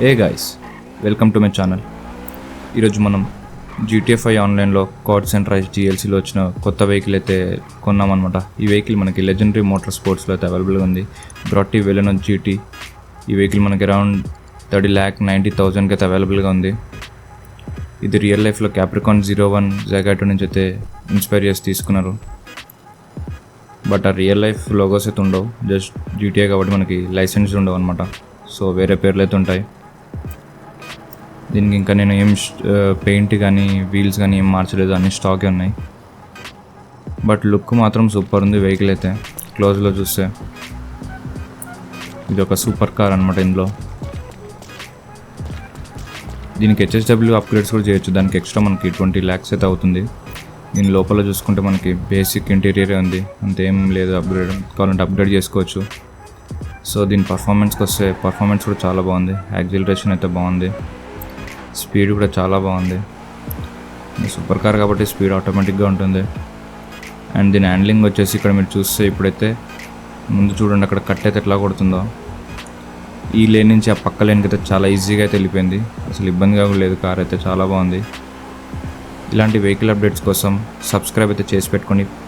A guys, welcome to my channel. ఈరోజు మనం GTA 5 ఆన్లైన్లో కార్డ్స్ అండ్ రైస్ GLCలో వచ్చిన కొత్త వెహికల్ అయితే కొన్నామన్నమాట. ఈ వెహికల్ మనకి లెజెండరీ మోటార్ స్పోర్ట్స్లో అయితే అవైలబుల్గా ఉంది. బ్రాటీ వెలెనో GT. ఈ వెహికల్ మనకి అరౌండ్ 30,90,000కి అయితే అవైలబుల్గా ఉంది. ఇది రియల్ లైఫ్లో క్యాప్రికాన్ 01 జైగాటో నుంచి అయితే ఇన్స్పైర్ చేసి తీసుకున్నారు. బట్ ఆ రియల్ లైఫ్ లోగోస్ అయితే ఉండవు, జస్ట్ GTA కాబట్టి మనకి లైసెన్స్ ఉండవు అనమాట. సో వేరే పేర్లు అయితే ఉంటాయి. దీనికి ఇంకా నేను ఏం పెయింట్ కానీ వీల్స్ కానీ ఏం మార్చలేదు, అన్ని స్టాకే ఉన్నాయి. బట్ లుక్ మాత్రం సూపర్ ఉంది వెహికల్ అయితే. క్లోజ్లో చూస్తే ఇది ఒక సూపర్ కార్ అనమాట. ఇందులో దీనికి HSW అప్గ్రేడ్స్ కూడా చేయొచ్చు. దానికి ఎక్స్ట్రా మనకి 20 lakhs అయితే అవుతుంది. దీని లోపల చూసుకుంటే మనకి బేసిక్ ఇంటీరియరే ఉంది, అంతేం లేదు. అప్గ్రేడ్ కావాలంటే అప్గ్రేడ్ చేసుకోవచ్చు. సో దీని పర్ఫార్మెన్స్కి వస్తే పర్ఫార్మెన్స్ కూడా చాలా బాగుంది. యాక్సిలరేషన్ అయితే బాగుంది, స్పీడ్ కూడా చాలా బాగుంది. సూపర్ కార్ కాబట్టి స్పీడ్ ఆటోమేటిక్గా ఉంటుంది. అండ్ దీని హ్యాండ్లింగ్ వచ్చేసి ఇక్కడ మీరు చూస్తే ఇప్పుడైతే ముందు చూడండి, అక్కడ కట్ అయితే ఎట్లా కొడుతుందో. ఈ లేన్ నుంచి ఆ పక్క లేన్కి అయితే చాలా ఈజీగా అయితే వెళ్ళిపోయింది. అసలు ఇబ్బందిగా కూడా లేదు. కార్ అయితే చాలా బాగుంది. ఇలాంటి వెహికల్ అప్డేట్స్ కోసం సబ్స్క్రైబ్ అయితే చేసి పెట్టుకోండి.